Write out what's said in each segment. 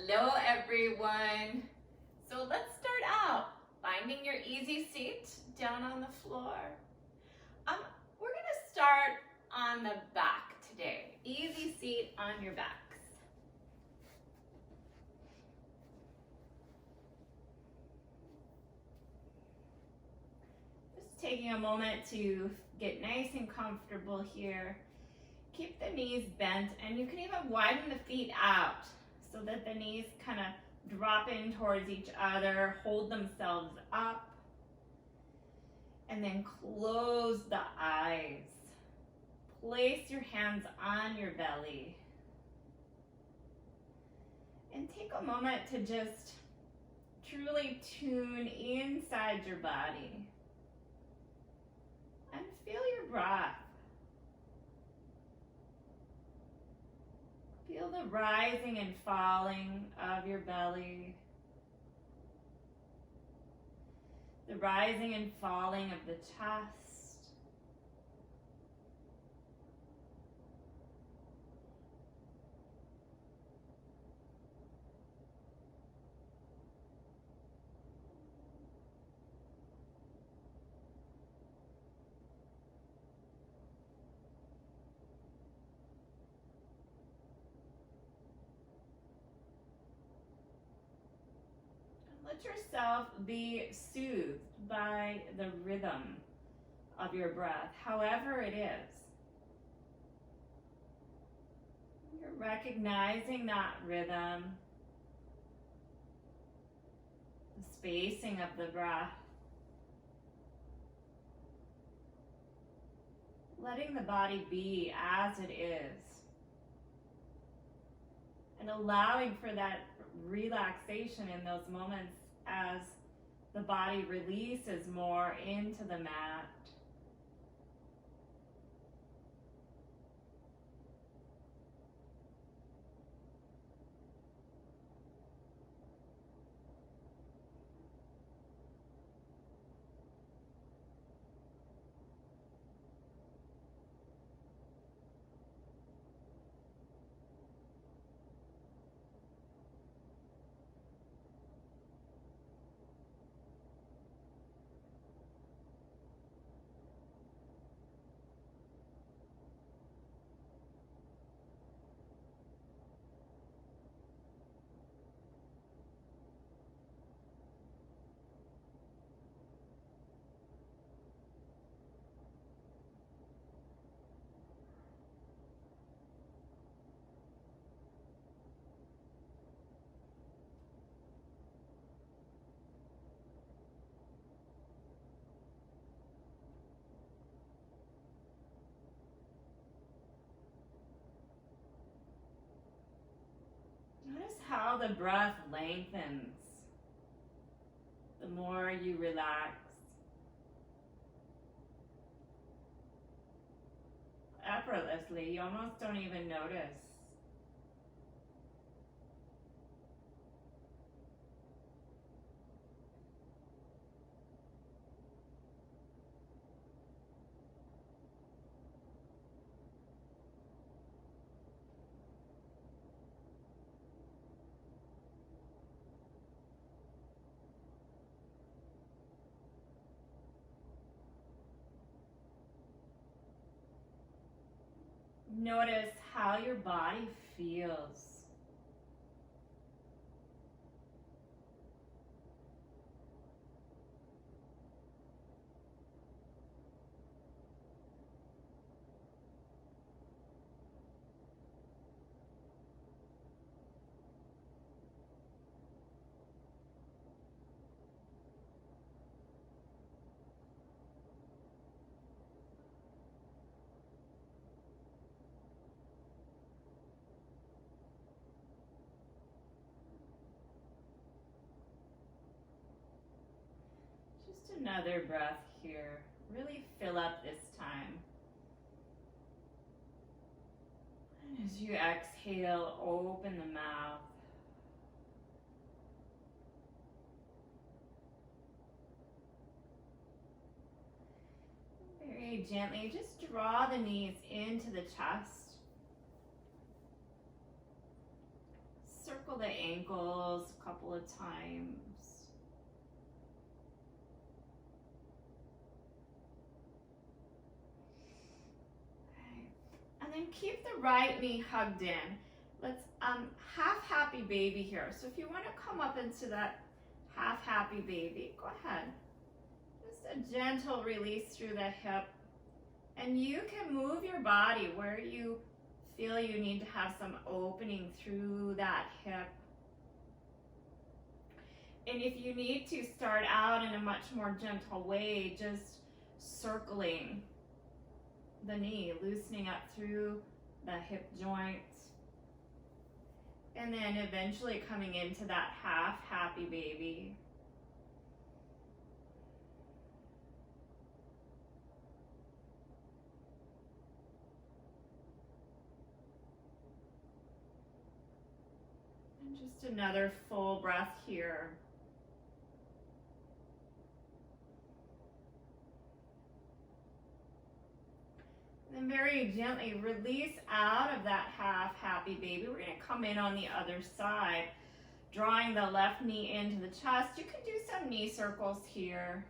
Hello everyone. So let's start out finding your easy seat down on the floor. We're gonna start on the back today. Easy seat on your backs. Just taking a moment to get nice and comfortable here. Keep the knees bent, and you can even widen the feet out so that the knees kind of drop in towards each other, hold themselves up, and then close the eyes. Place your hands on your belly. And take a moment to just truly tune inside your body and feel your breath. Feel the rising and falling of your belly. The rising and falling of the chest. Let yourself be soothed by the rhythm of your breath, however it is. You're recognizing that rhythm, the spacing of the breath, letting the body be as it is, and allowing for that relaxation in those moments as the body releases more into the mat. Notice how the breath lengthens the more you relax. Effortlessly, you almost don't even notice. Notice how your body feels. Just another breath here. Really fill up this time. And as you exhale, open the mouth. Very gently, just draw the knees into the chest. Circle circle the ankles a couple of times. Okay. And then keep the right knee hugged in. Let's half happy baby here. So if you want to come up into that half happy baby, go ahead. Just a gentle release through the hip. And you can move your body where you feel you need to have some opening through that hip. And if you need to start out in a much more gentle way, just circling the knee, loosening up through the hip joint. And then eventually coming into that half happy baby. And just another full breath here. And very gently release out of that half happy baby. We're going to come in on the other side, drawing the left knee into the chest. You can do some knee circles here.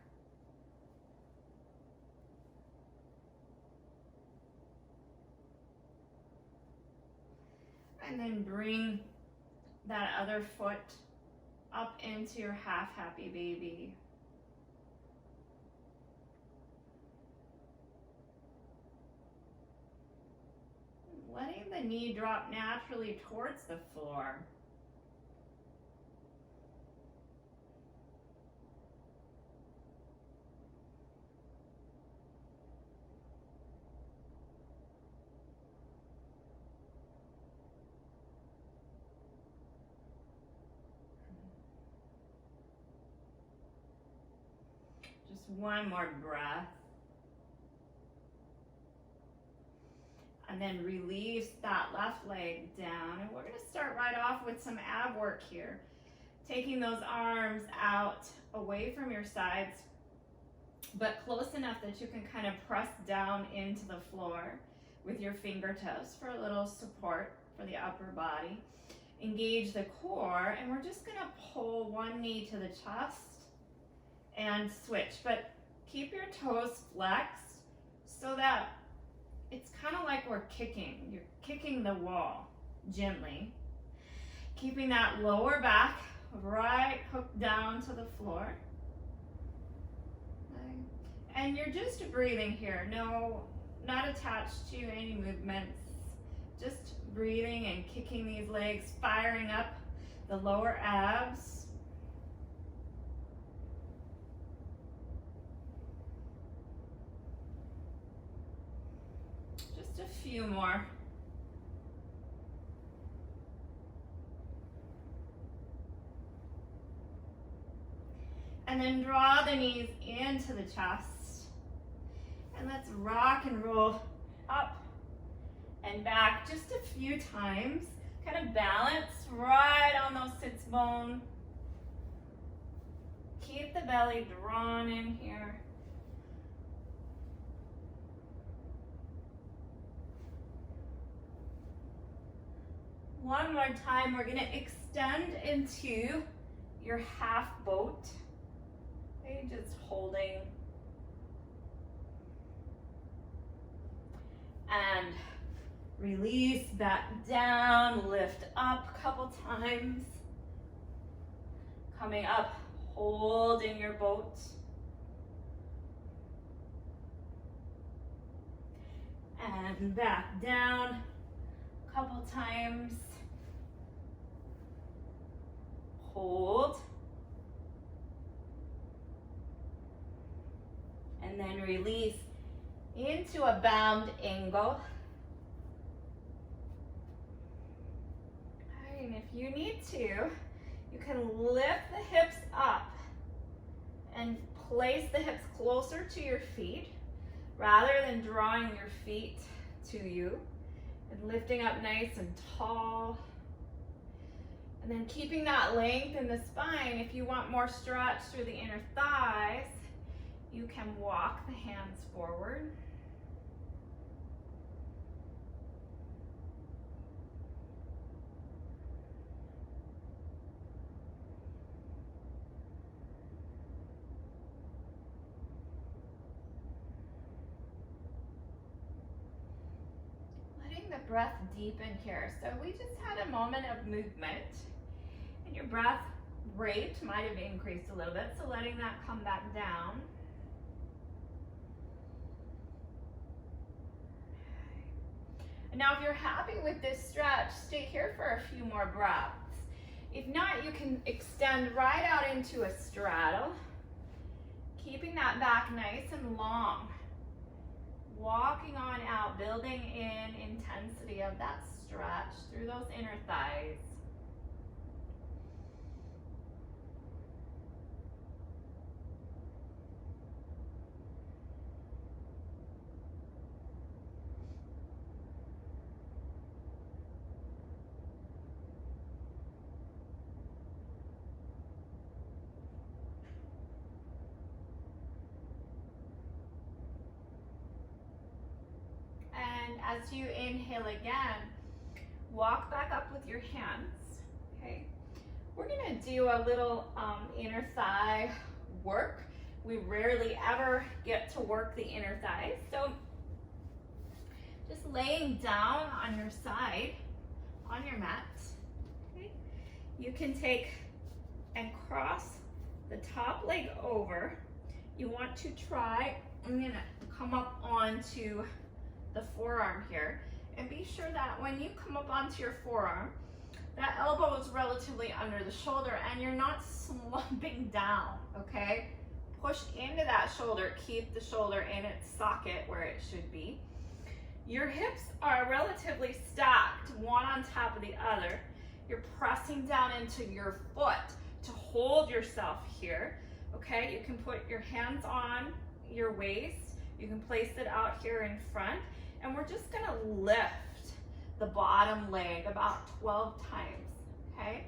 And then bring that other foot up into your half happy baby. Letting the knee drop naturally towards the floor. Just one more breath. And then release that left leg down. And we're going to start right off with some ab work here. Taking those arms out away from your sides, but close enough that you can kind of press down into the floor with your fingertips for a little support for the upper body. Engage the core, and we're just going to pull one knee to the chest and switch. But keep your toes flexed so that it's kind of like we're kicking. You're kicking the wall gently. Keeping that lower back right hooked down to the floor. Okay. And you're just breathing here. No, not attached to any movements. Just breathing and kicking these legs, firing up the lower abs. A few more. And then draw the knees into the chest. And let's rock and roll up and back just a few times. Kind of balance right on those sits bone. Keep the belly drawn in here. One more time, we're going to extend into your half boat. Okay, just holding. And release back down, lift up a couple times. Coming up, hold in your boat. And back down a couple times. Hold. And then release into a bound angle. And if you need to, you can lift the hips up and place the hips closer to your feet rather than drawing your feet to you, and lifting up nice and tall. And then keeping that length in the spine. If you want more stretch through the inner thighs, you can walk the hands forward. the breath deepen here. So we just had a moment of movement, and your breath rate might have increased a little bit, so letting that come back down. And now if you're happy with this stretch, stay here for a few more breaths. If not, you can extend right out into a straddle, keeping that back nice and long. Walking on out, building in intensity of that stretch through those inner thighs. And as you inhale again, walk back up with your hands, okay? We're gonna do a little inner thigh work. We rarely ever get to work the inner thighs, so just laying down on your side, on your mat, okay? You can take and cross the top leg over. You want to try, I'm gonna come up onto the forearm here, and be sure that when you come up onto your forearm, that elbow is relatively under the shoulder and you're not slumping down, okay? Push into that shoulder, keep the shoulder in its socket where it should be. Your hips are relatively stacked, one on top of the other. You're pressing down into your foot to hold yourself here, okay? You can put your hands on your waist. You can place it out here in front, and we're just gonna lift the bottom leg about 12 times, okay?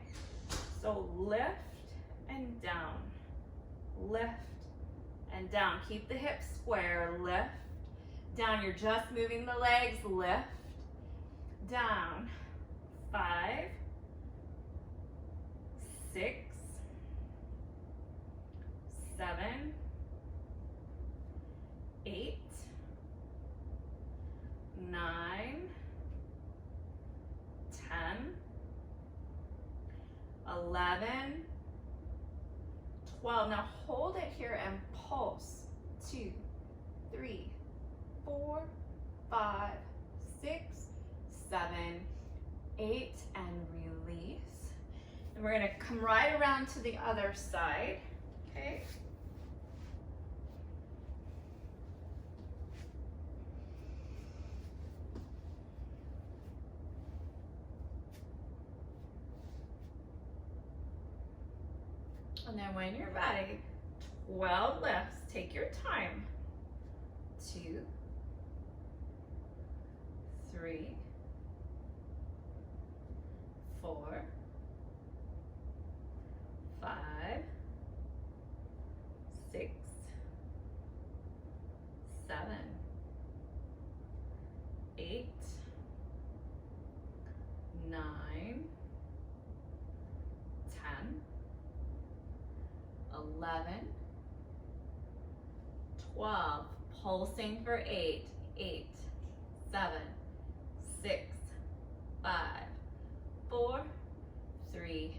So lift and down, lift and down. Keep the hips square, lift, down. You're just moving the legs, lift, down. 5, 6, 7, 8, 9, 10, 11, 12. Now hold it here and pulse. 2, 3, 4, 5, 6, 7, 8, and release. And we're gonna come right around to the other side, okay? And then when you're ready, 12 lifts. Take your time. 2, 3, 4, 5, 6, 7, 8, 9, 10, 11, 12, pulsing for 8, 8, 7, 6, 5, 4, 3,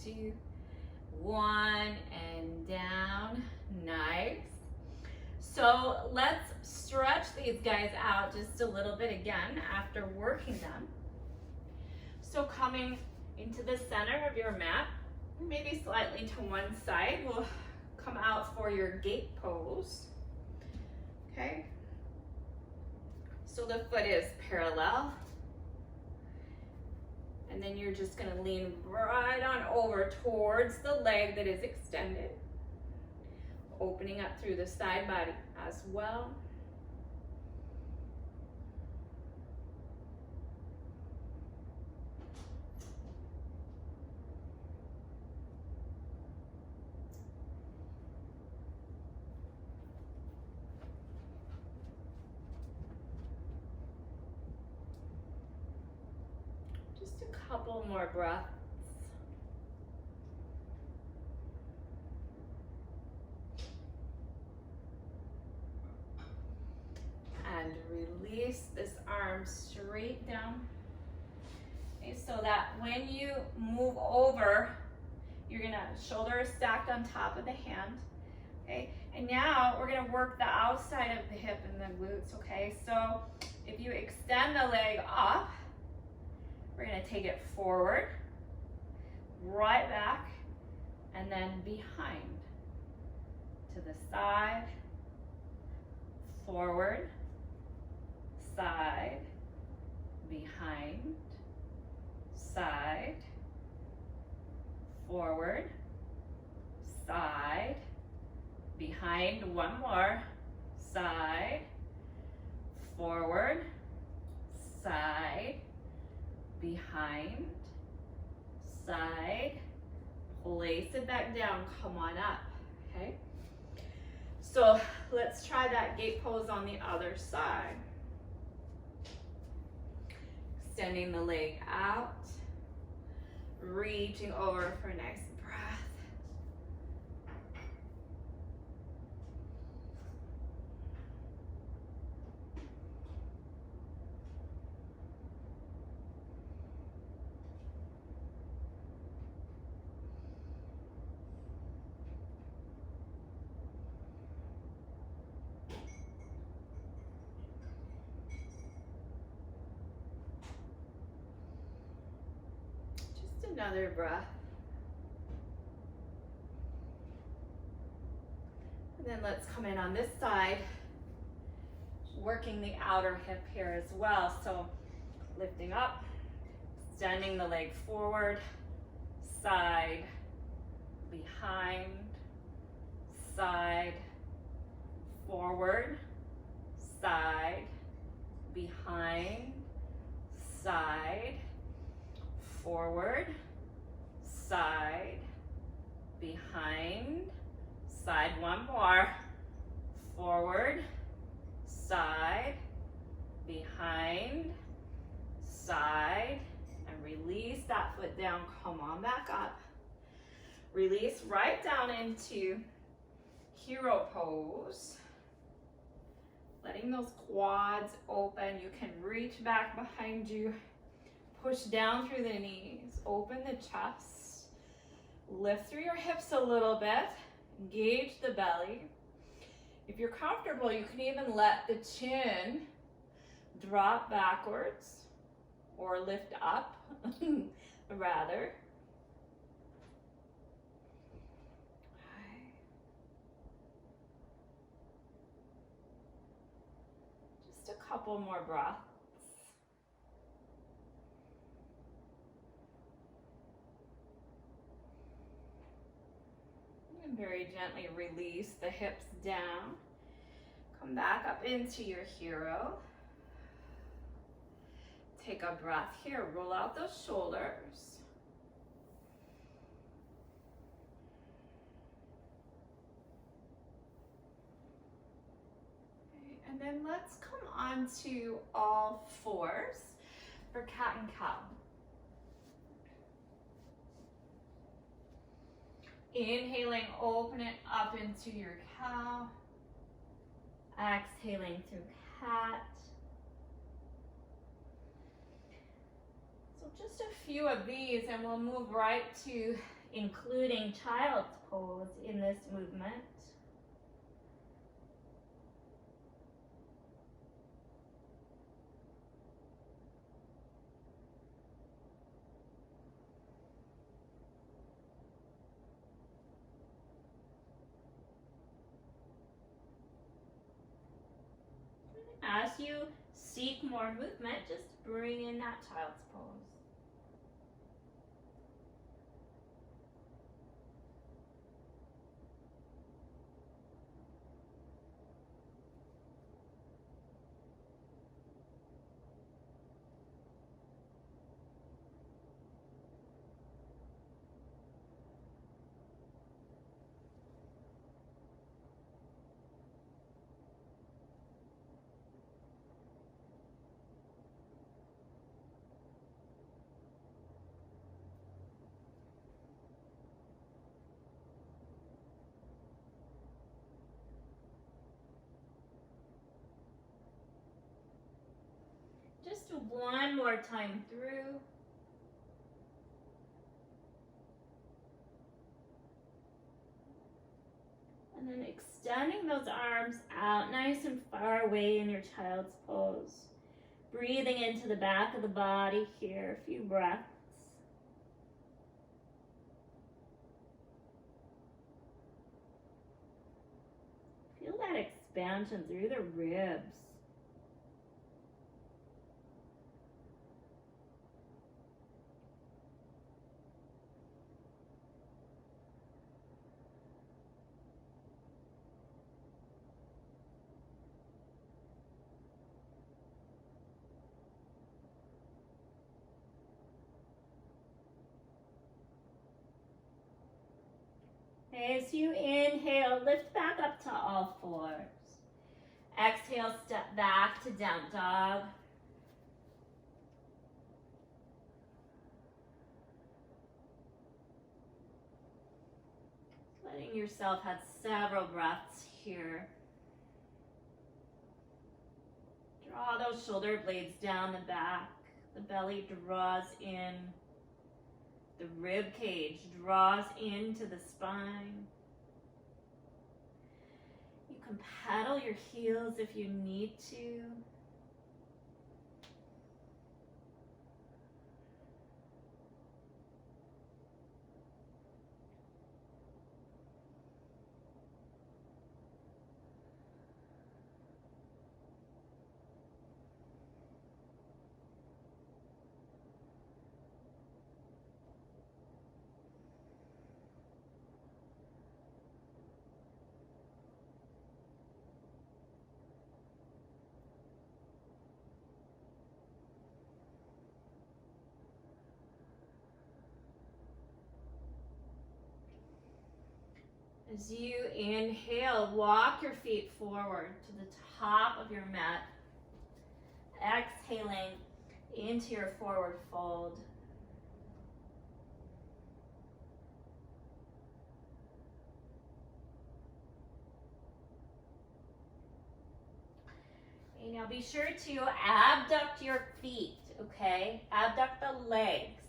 2, 1, and down. Nice. So let's stretch these guys out just a little bit again after working them. So coming into the center of your mat, maybe slightly to one side, we'll come out for your gate pose. Okay, so the foot is parallel, and then you're just going to lean right on over towards the leg that is extended, opening up through the side body as well. Just a couple more breaths. And release this arm straight straight down. Okay, so that when you move over, you're gonna shoulders stacked on top of the hand. Okay, and now we're gonna work the outside of the hip and the glutes. Okay, so if you extend the leg up, we're gonna take it forward, right back, and then behind. To the side, forward, side, behind, side, forward, side, behind, one more, side, forward, side, behind, side, place it back down, come on up, okay? So let's try that gate pose on the other side. Extending the leg out, reaching over for a nice breath. Another breath. And then let's come in on this side, working the outer hip here as well. So lifting up, extending the leg forward, side, behind, side, forward, side, behind, side, forward, side, behind, side, one more, forward, side, behind, side, and release that foot down, come on back up. Release right down into hero pose. Letting those quads open, you can reach back behind you. Push down through the knees, open the chest, lift through your hips a little bit, engage the belly. If you're comfortable, you can even let the chin drop backwards or lift up, rather. Just a couple more breaths. And very gently release the hips down. Come back up into your hero. Take a breath here, roll out those shoulders. Okay, and then let's come on to all fours for cat and cow. Inhaling, open it up into your cow. Exhaling through cat. So just a few of these and we'll move right to including child's pose in this movement. As you seek more movement, just bring in that child's pose. Just do one more time through. And then extending those arms out nice and far away in your child's pose. Breathing into the back of the body here, a few breaths. Feel that expansion through the ribs. As you inhale, lift back up to all fours. Exhale, step back to down dog. Letting yourself have several breaths here. Draw those shoulder blades down the back. The belly draws in. The rib cage draws into the spine. You can pedal your heels if you need to. As you inhale, walk your feet forward to the top of your mat. Exhaling into your forward fold. Okay, now be sure to abduct your feet, okay? Abduct the legs.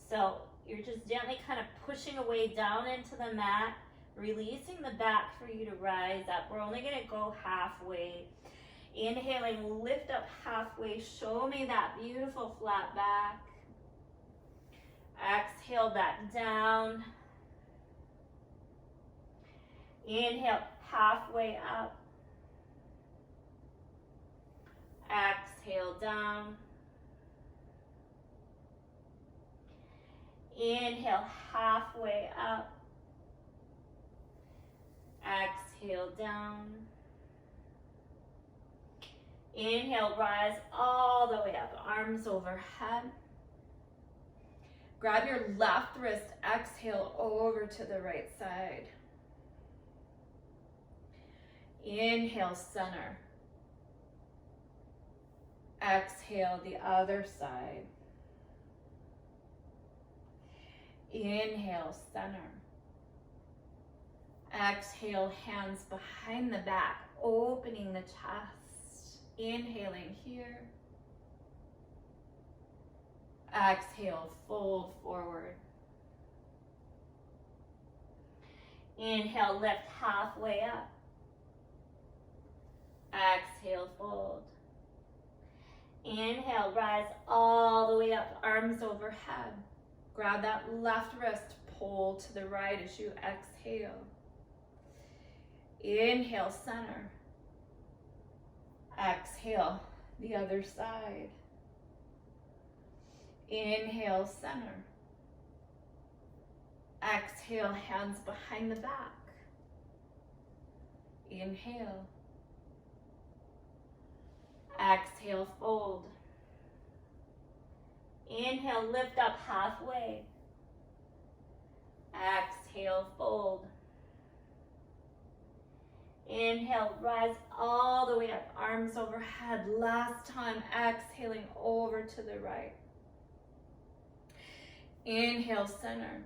So you're just gently kind of pushing away down into the mat, releasing the back for you to rise up. We're only going to go halfway. Inhaling, lift up halfway. Show me that beautiful flat back. Exhale back down. Inhale, halfway up. Exhale down. Inhale, halfway up. Exhale down. Inhale, rise all the way up, arms overhead. Grab your left wrist, exhale over to the right side. Inhale, center. Exhale, the other side. Inhale, center. Exhale, hands behind the back, opening the chest. Inhaling here. Exhale, fold forward. Inhale, lift halfway up. Exhale, fold. Inhale, rise all the way up, arms overhead. Grab that left wrist, pull to the right as you exhale. Inhale, center. Exhale, the other side. Inhale, center. Exhale, hands behind the back. Inhale. Exhale, fold. Inhale, lift up halfway. Exhale, fold. Inhale, rise all the way up, arms overhead. Last time, exhaling over to the right. Inhale, center.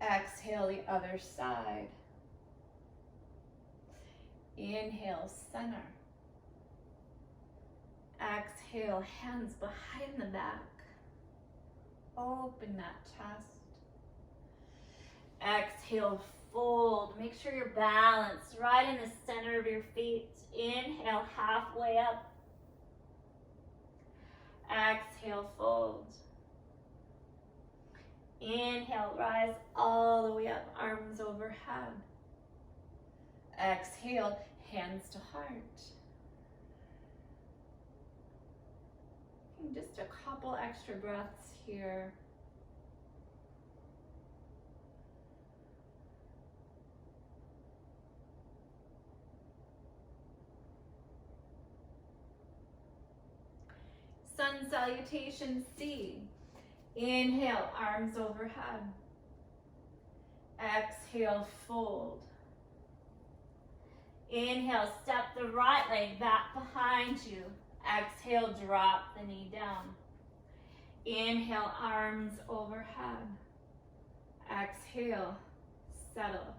Exhale, the other side. Inhale, center. Exhale, hands behind the back. Open that chest. Exhale, fold. Make sure you're balanced right in the center of your feet. Inhale, halfway up. Exhale, fold. Inhale, rise all the way up, arms overhead. Exhale, hands to heart. And just a couple extra breaths here. Sun salutation C. Inhale, arms overhead. Exhale, fold. Inhale, step the right leg back behind you. Exhale, drop the knee down. Inhale, arms overhead. Exhale, settle.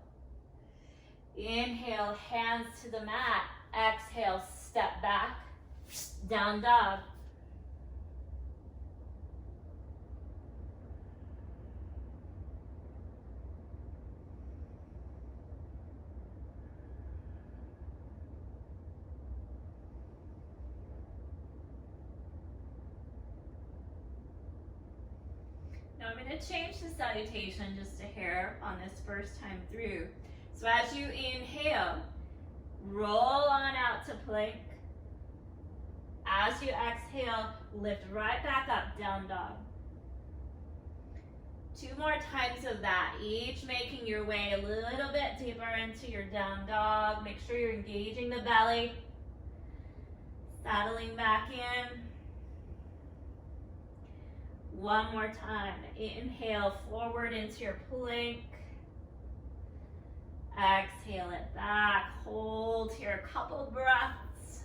Inhale, hands to the mat. Exhale, step back, down dog. Now I'm going to change the salutation just a hair on this first time through. So as you inhale, roll on out to plank. As you exhale, lift right back up, down dog. 2 more times of that, each making your way a little bit deeper into your down dog. Make sure you're engaging the belly, settling back in. 1 more time. Inhale forward into your plank. Exhale it back. Hold here a couple breaths.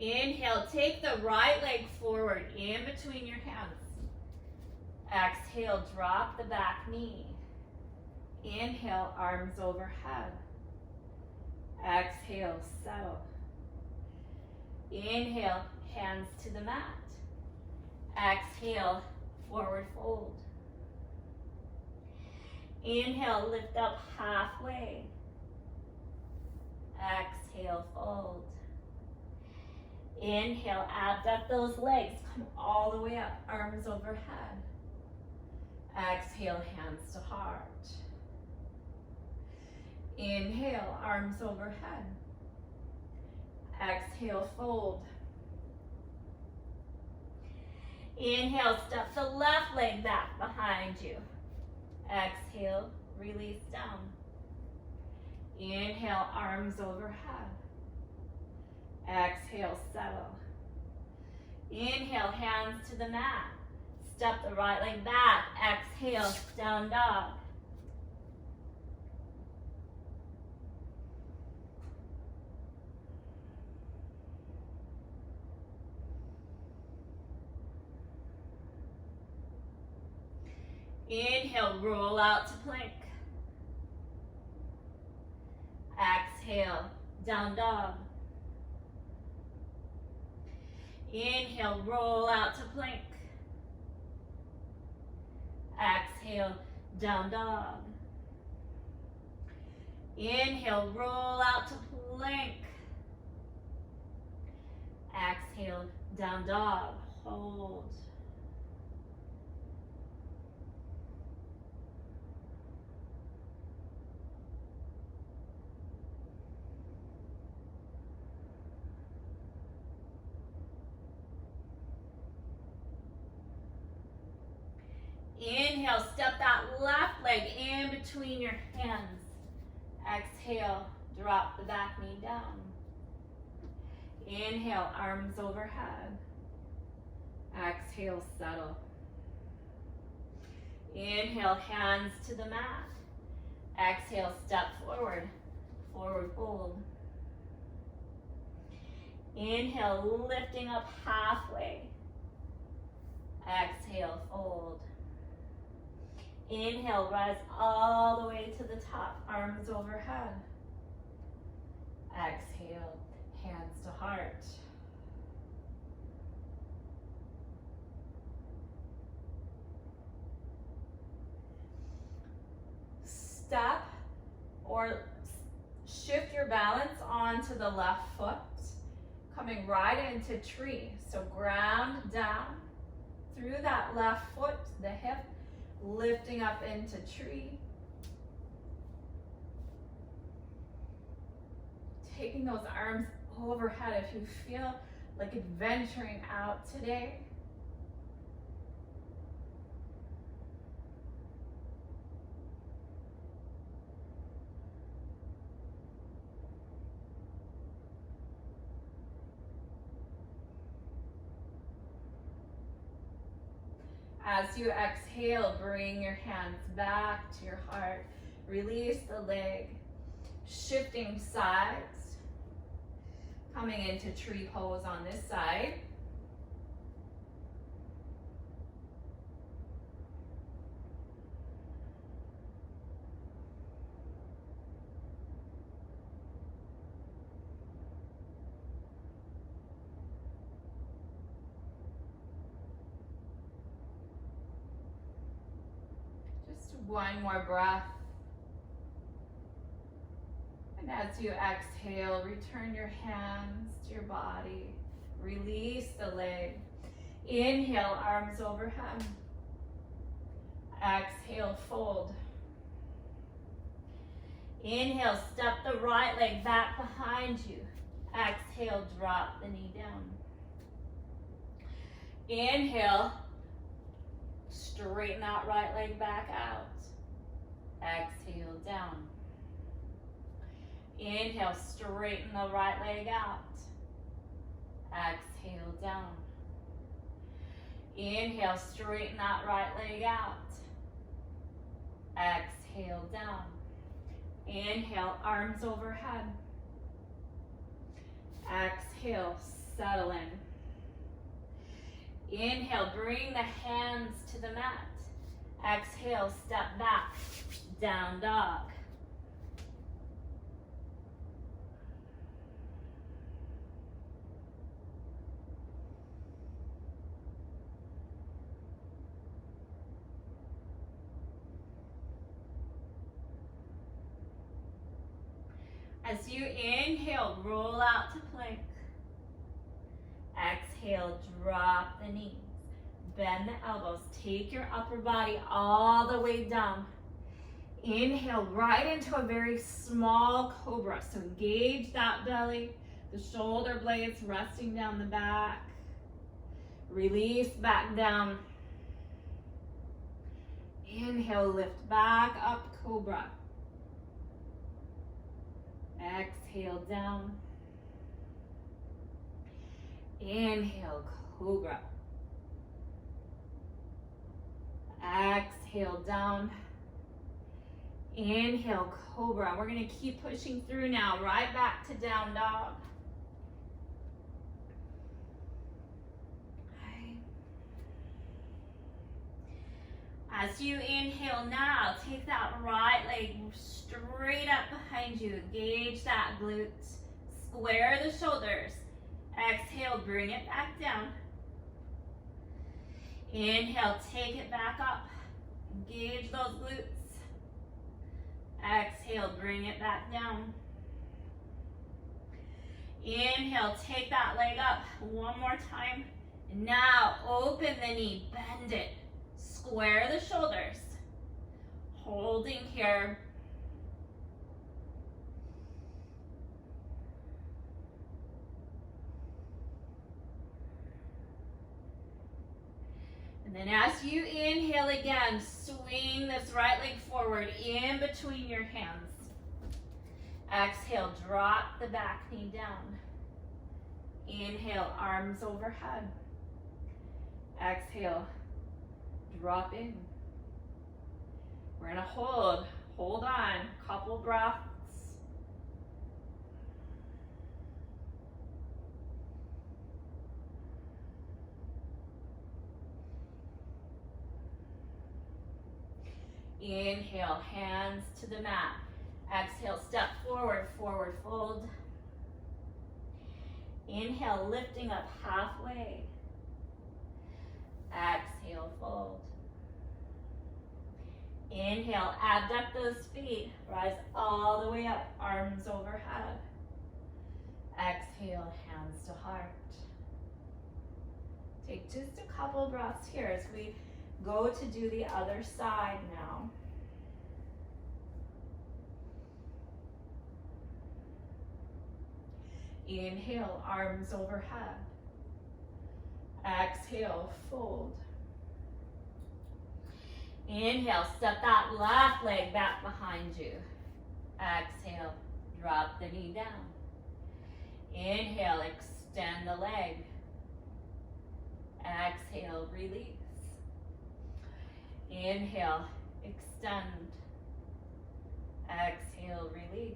Inhale, take the right leg forward in between your hands. Exhale, drop the back knee. Inhale, arms overhead. Exhale, settle. Inhale, hands to the mat. Exhale, forward fold. Inhale, lift up halfway. Exhale, fold. Inhale, abduct those legs. Come all the way up, arms overhead. Exhale, hands to heart. Inhale, arms overhead. Exhale, fold. Inhale, step the left leg back behind you. Exhale, release down. Inhale, arms overhead. Exhale, settle. Inhale, hands to the mat. Step the right leg back. Exhale, down dog. Inhale, roll out to plank. Exhale, down dog. Inhale, roll out to plank. Exhale, down dog. Inhale, roll out to plank. Exhale, down dog. Hold. Inhale, step that left leg in between your hands. Exhale, drop the back knee down. Inhale, arms overhead. Exhale, settle. Inhale, hands to the mat. Exhale, step forward, forward fold. Inhale, lifting up halfway. Exhale, fold. Inhale, rise all the way to the top, arms overhead. Exhale, hands to heart. Step or shift your balance onto the left foot, coming right into tree. So ground down through that left foot, the hip, lifting up into tree. Taking those arms overhead if you feel like adventuring out today. As you exhale, bring your hands back to your heart. Release the leg, shifting sides, coming into tree pose on this side. Just one more breath. And as you exhale, return your hands to your body. Release the leg. Inhale, arms overhead. Exhale, fold. Inhale, step the right leg back behind you. Exhale, drop the knee down. Inhale, straighten that right leg back out. Exhale, down. Inhale, straighten the right leg out. Exhale, down. Inhale, straighten that right leg out. Exhale, down. Inhale, arms overhead. Exhale, settle in. Inhale, bring the hands to the mat. Exhale, step back, down dog. As you inhale, roll out to plank. Exhale, drop the knees. Bend the elbows. Take your upper body all the way down. Inhale right into a very small cobra. So engage that belly, the shoulder blades resting down the back. Release back down. Inhale, lift back up, cobra. Exhale, down. Inhale, cobra. Exhale, down. Inhale, cobra. We're going to keep pushing through now, right back to down dog. Okay. As you inhale now, take that right leg straight up behind you. Engage that glutes. Square the shoulders. Exhale, bring it back down. Inhale, take it back up. Engage those glutes. Exhale, bring it back down. Inhale, take that leg up one more time. And now open the knee, bend it. Square the shoulders. Holding here. And then as you inhale again, swing this right leg forward in between your hands. Exhale, drop the back knee down. Inhale, arms overhead. Exhale, drop in. We're gonna hold on, couple breaths. Inhale, hands to the mat. Exhale, step forward, forward fold. Inhale, lifting up halfway. Exhale, fold. Inhale, abduct those feet. Rise all the way up, arms overhead. Exhale, hands to heart. Take just a couple breaths here as we go to do the other side now. Inhale, arms overhead. Exhale, fold. Inhale, step that left leg back behind you. Exhale, drop the knee down. Inhale, extend the leg. Exhale, release. Inhale, extend. Exhale, release.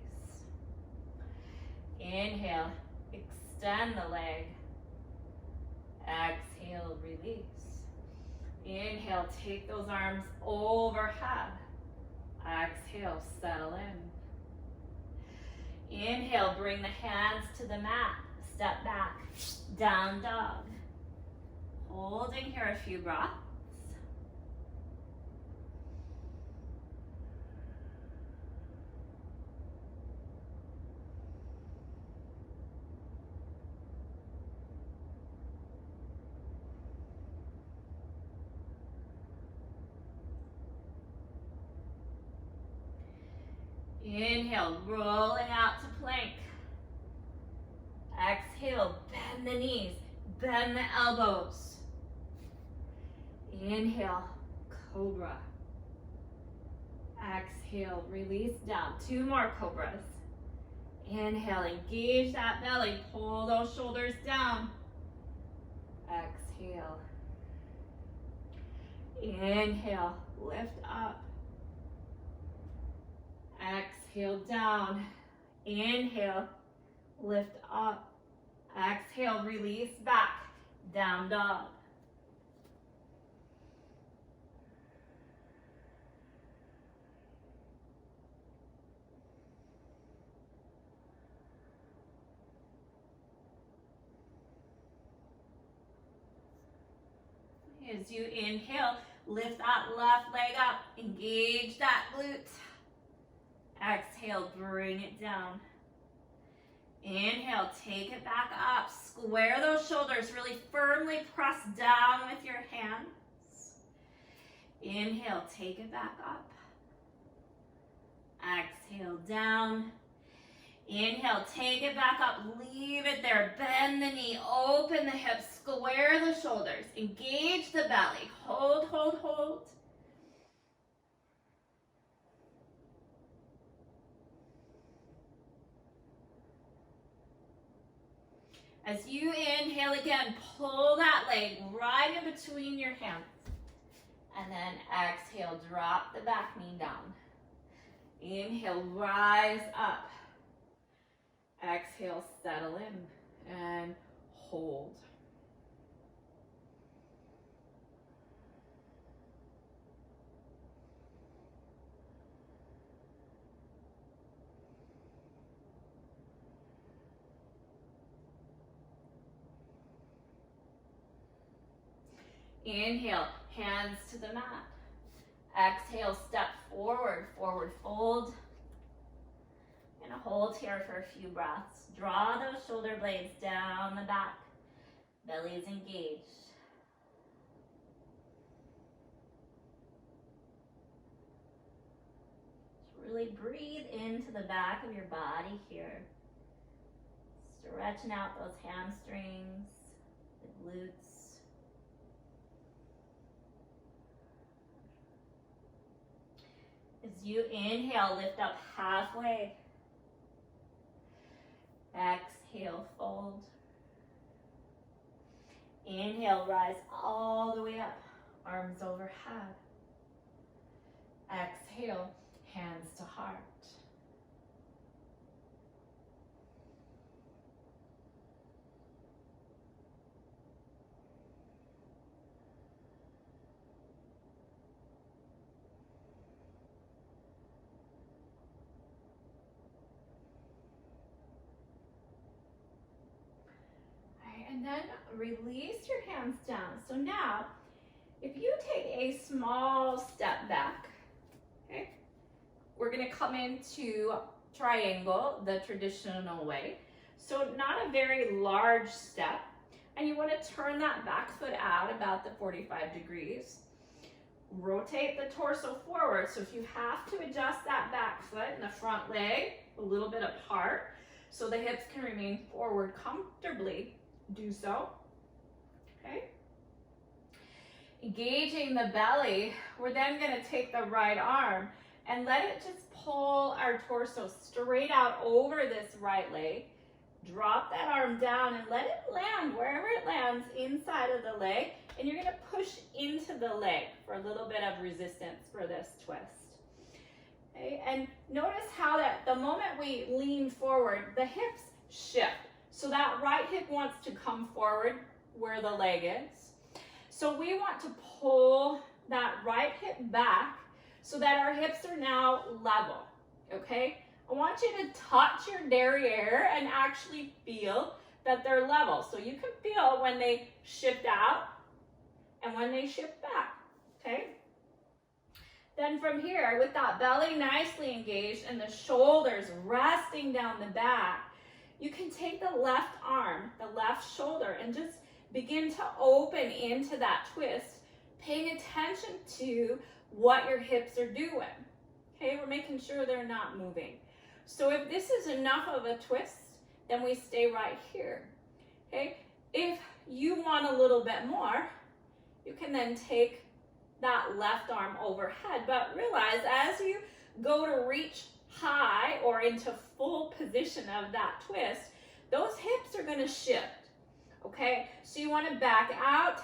Inhale, extend the leg. Exhale, release. Inhale, take those arms overhead. Exhale, settle in. Inhale, bring the hands to the mat. Step back, down dog. Holding here a few breaths. Inhale, rolling out to plank. Exhale, bend the knees, bend the elbows. Inhale, cobra. Exhale, release down. 2 more cobras. Inhale, engage that belly, pull those shoulders down. Exhale. Inhale, lift up. Exhale, down. Inhale, lift up. Exhale, release back, down dog. As you inhale, lift that left leg up, engage that glute. Exhale, bring it down. Inhale, take it back up. Square those shoulders, really firmly press down with your hands. Inhale, take it back up. Exhale, down. Inhale, take it back up, leave it there. Bend the knee, open the hips, square the shoulders, engage the belly. Hold, hold, hold. As you inhale again, pull that leg right in between your hands. And then exhale, drop the back knee down. Inhale, rise up. Exhale, settle in and hold. Inhale, hands to the mat. Exhale, step forward, forward fold. And hold here for a few breaths. Draw those shoulder blades down the back. Belly is engaged. Just really breathe into the back of your body here. Stretching out those hamstrings, the glutes. As you inhale, lift up halfway. Exhale, fold. Inhale, rise all the way up, arms overhead. Exhale, hands to heart. release your hands down. So now, if you take a small step back, okay, we're gonna come into triangle the traditional way. So not a very large step, and you wanna turn that back foot out about the 45 degrees. Rotate the torso forward, so if you have to adjust that back foot and the front leg a little bit apart so the hips can remain forward comfortably, do so, okay? Engaging the belly, we're then gonna take the right arm and let it just pull our torso straight out over this right leg. Drop that arm down and let it land wherever it lands inside of the leg, and you're gonna push into the leg for a little bit of resistance for this twist. Okay, and notice how that the moment we lean forward, the hips shift. So that right hip wants to come forward where the leg is. So we want to pull that right hip back so that our hips are now level, okay? I want you to touch your derriere and actually feel that they're level. So you can feel when they shift out and when they shift back, okay? Then from here, with that belly nicely engaged and the shoulders resting down the back, you can take the left arm, the left shoulder, and just begin to open into that twist, paying attention to what your hips are doing. Okay, we're making sure they're not moving. So if this is enough of a twist, then we stay right here. Okay, if you want a little bit more, you can then take that left arm overhead, but realize as you go to reach high or into full position of that twist, those hips are going to shift. Okay, so you want to back out,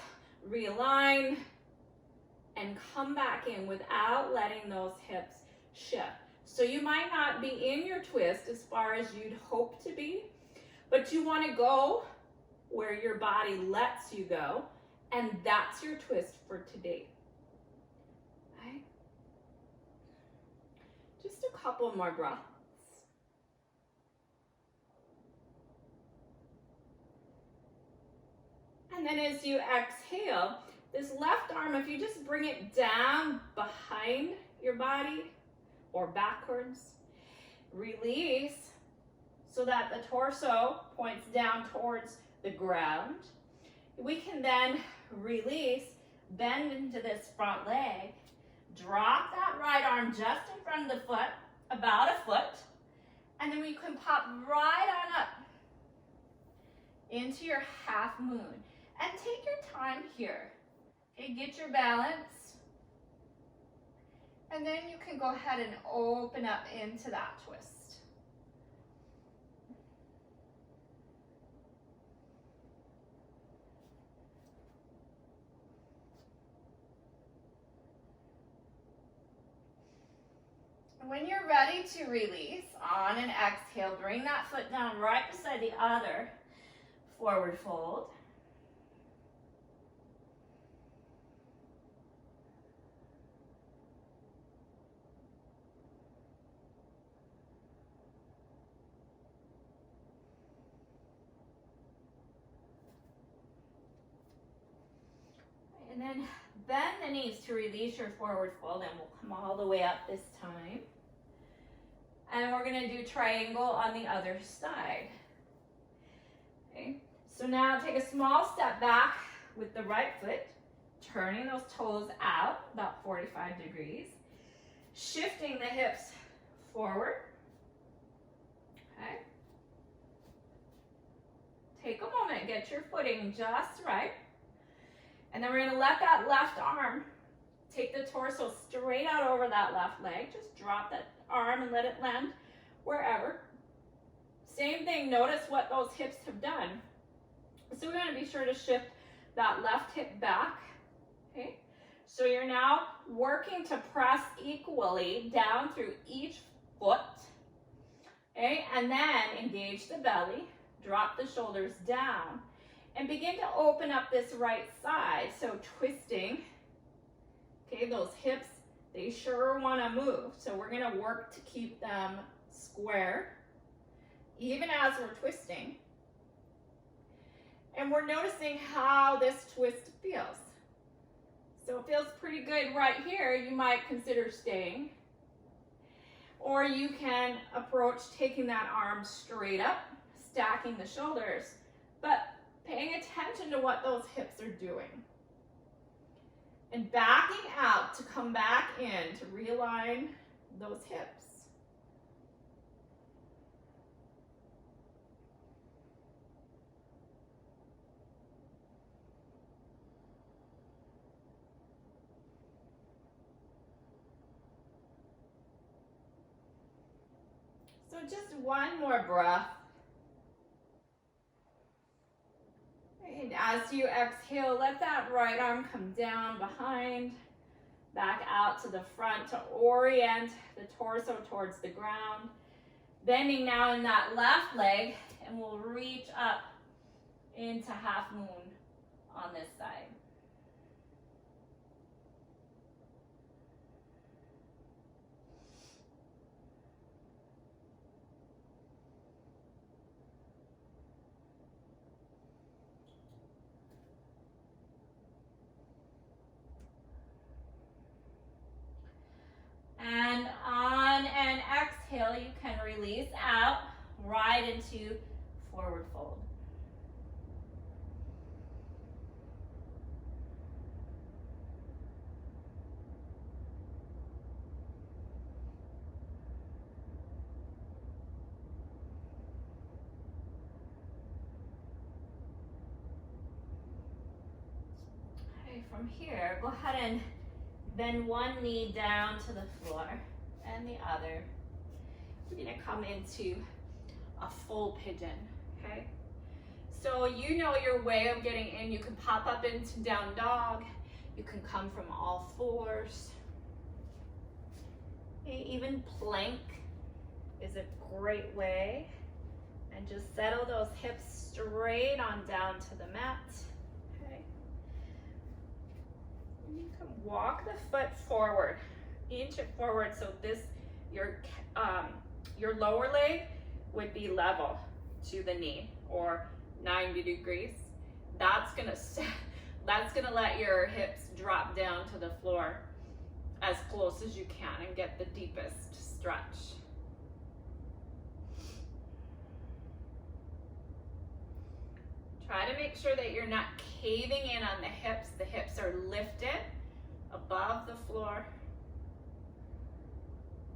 realign, and come back in without letting those hips shift. So you might not be in your twist as far as you'd hope to be, but you want to go where your body lets you go, and that's your twist for today. Okay? Just a couple more breaths. And then as you exhale, this left arm, if you just bring it down behind your body or backwards, release so that the torso points down towards the ground. We can then release, bend into this front leg, drop that right arm just in front of the foot, about a foot, and then we can pop right on up into your half moon. And take your time here. Okay, get your balance. And then you can go ahead and open up into that twist. And when you're ready to release, on an exhale, bring that foot down right beside the other. Forward fold. And then bend the knees to release your forward fold, and we'll come all the way up this time. And we're going to do triangle on the other side. Okay, so now take a small step back with the right foot, turning those toes out about 45 degrees, shifting the hips forward. Okay. Take a moment, get your footing just right. And then we're going to let that left arm take the torso straight out over that left leg. Just drop that arm and let it land wherever. Same thing, notice what those hips have done. So we're going to be sure to shift that left hip back. Okay. So you're now working to press equally down through each foot. Okay. And then engage the belly, drop the shoulders down. And begin to open up this right side, so twisting. Okay, those hips, they sure want to move. So we're going to work to keep them square, even as we're twisting. And we're noticing how this twist feels. So it feels pretty good right here. You might consider staying. Or you can approach taking that arm straight up, stacking the shoulders, but paying attention to what those hips are doing. And backing out to come back in to realign those hips. So just one more breath. And as you exhale, let that right arm come down behind, back out to the front to orient the torso towards the ground. Bending now in that left leg, and we'll reach up into half moon on this side. And on an exhale, you can release out, right into forward fold. Okay, from here, go ahead and bend one knee down to the floor and the other. We're gonna come into a full pigeon, okay? So you know your way of getting in. You can pop up into down dog. You can come from all fours. Okay, even plank is a great way. And just settle those hips straight on down to the mat. You can walk the foot forward, inch it forward, so this your lower leg would be level to the knee or 90 degrees. That's gonna let your hips drop down to the floor as close as you can and get the deepest stretch. Try to make sure that you're not caving in on the hips. The hips are lifted above the floor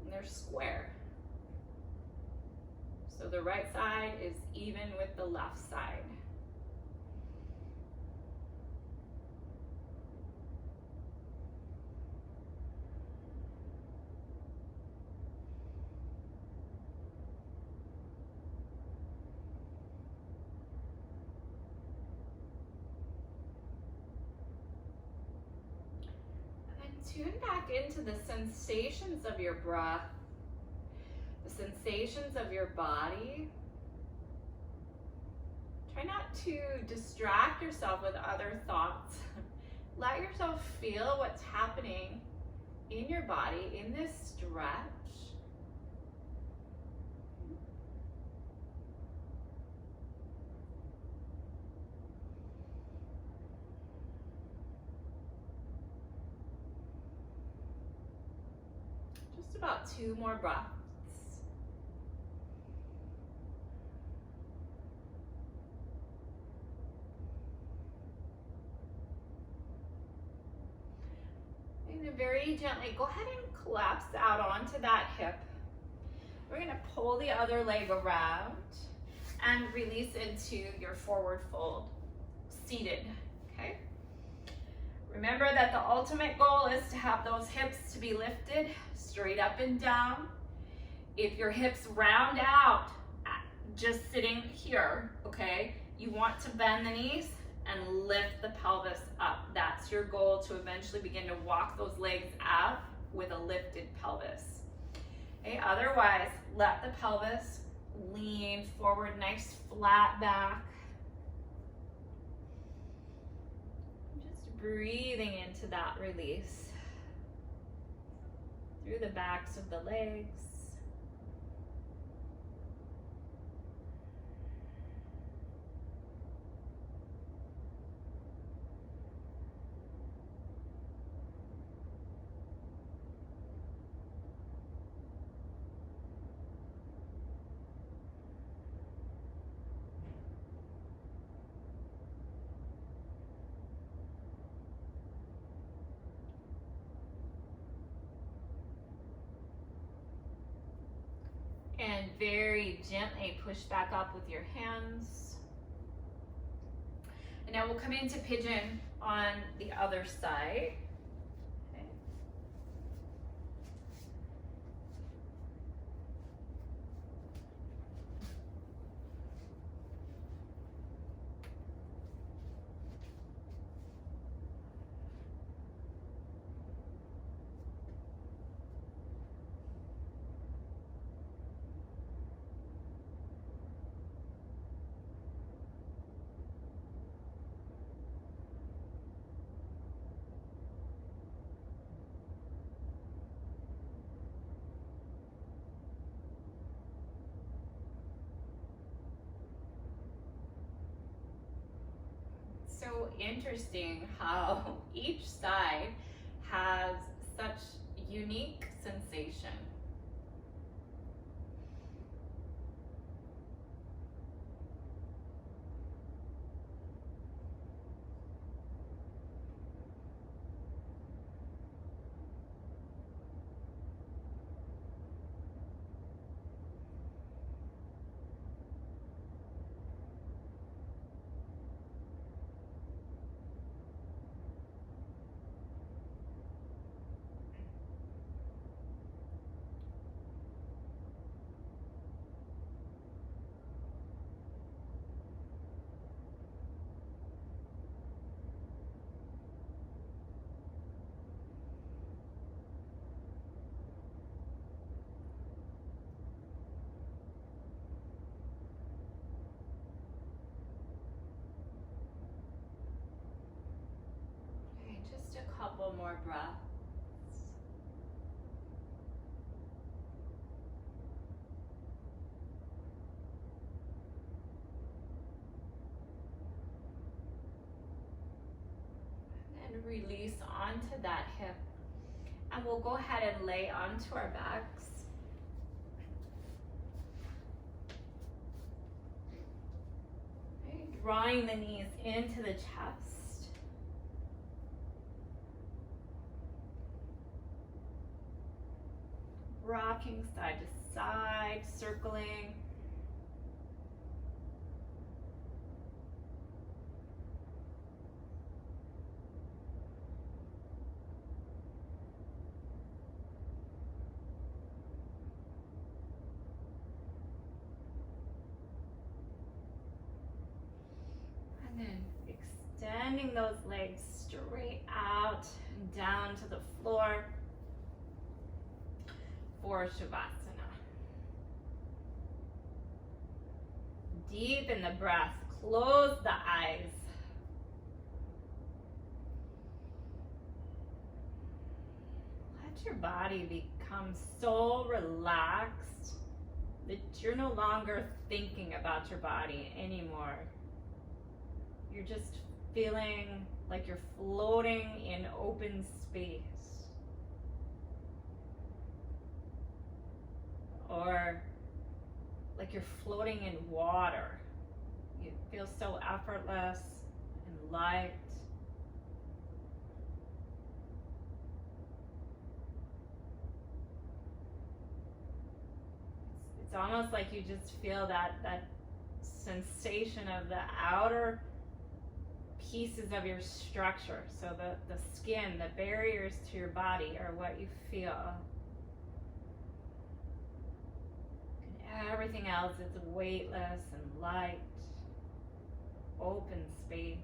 and they're square. So the right side is even with the left side. Tune back into the sensations of your breath, the sensations of your body. Try not to distract yourself with other thoughts. Let yourself feel what's happening in your body in this stretch. About 2 more breaths. And then very gently, go ahead and collapse out onto that hip. We're gonna pull the other leg around and release into your forward fold, seated, okay? Remember that the ultimate goal is to have those hips to be lifted straight up and down. If your hips round out just sitting here, okay, you want to bend the knees and lift the pelvis up. That's your goal, to eventually begin to walk those legs out with a lifted pelvis. Okay, otherwise, let the pelvis lean forward, nice flat back. Breathing into that release through the backs of the legs. And very gently push back up with your hands. And now we'll come into pigeon on the other side. Okay. So interesting how each side has such unique sensation. Okay, just a couple more breaths. And release onto that hip. And we'll go ahead and lay onto our backs. Okay, drawing the knees into the chest. Rocking side to side, circling. And then extending those legs straight out and down to the floor for Shavasana. Deepen the breath, close the eyes. Let your body become so relaxed that you're no longer thinking about your body anymore. You're just feeling like you're floating in open space. Or like you're floating in water. You feel so effortless and light. It's almost like you just feel that sensation of the outer pieces of your structure. So the skin, the barriers to your body are what you feel. And everything else is weightless and light, open space.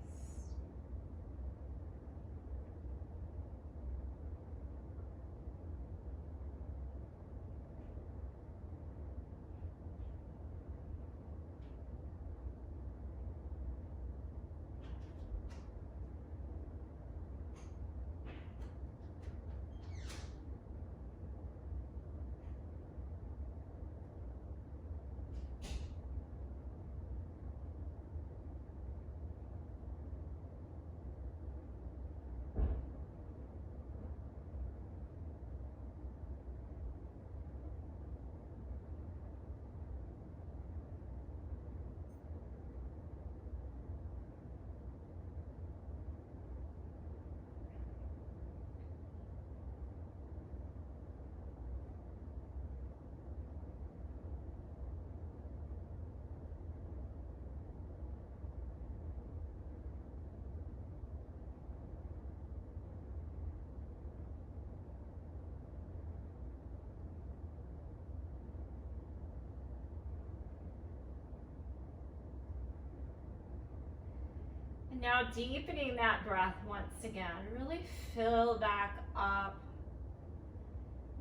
Now deepening that breath once again. Really fill back up.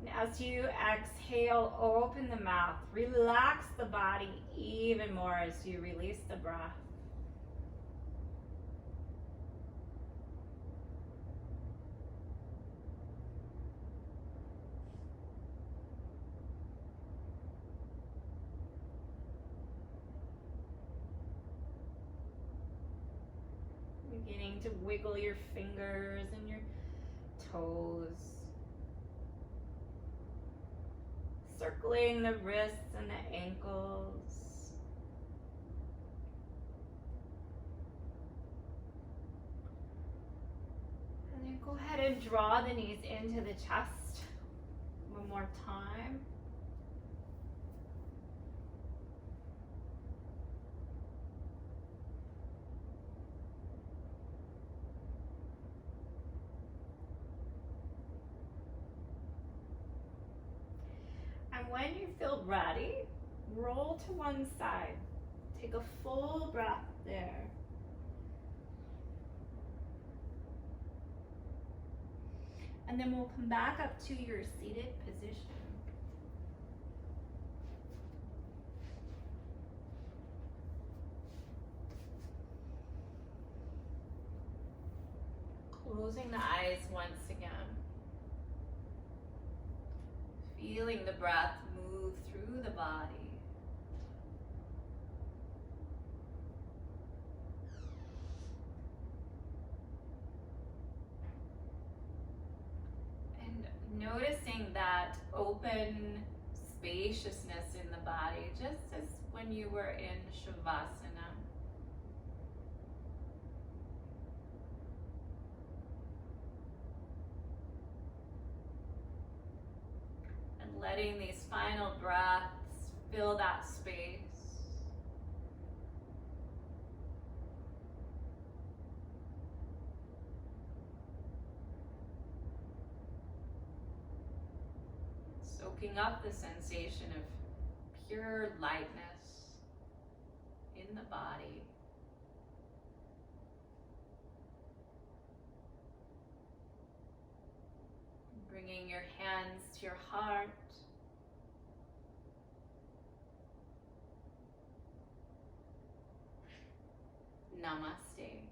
And as you exhale, open the mouth. Relax the body even more as you release the breath. Beginning to wiggle your fingers and your toes. Circling the wrists and the ankles. And then go ahead and draw the knees into the chest one more time. And when you feel ready, roll to one side. Take a full breath there. And then we'll come back up to your seated position. Closing the eyes once again. Feeling the breath move through the body. And noticing that open spaciousness in the body, just as when you were in Shavasana. Letting these final breaths fill that space. Soaking up the sensation of pure lightness in the body. Bringing your hands to your heart. Namaste.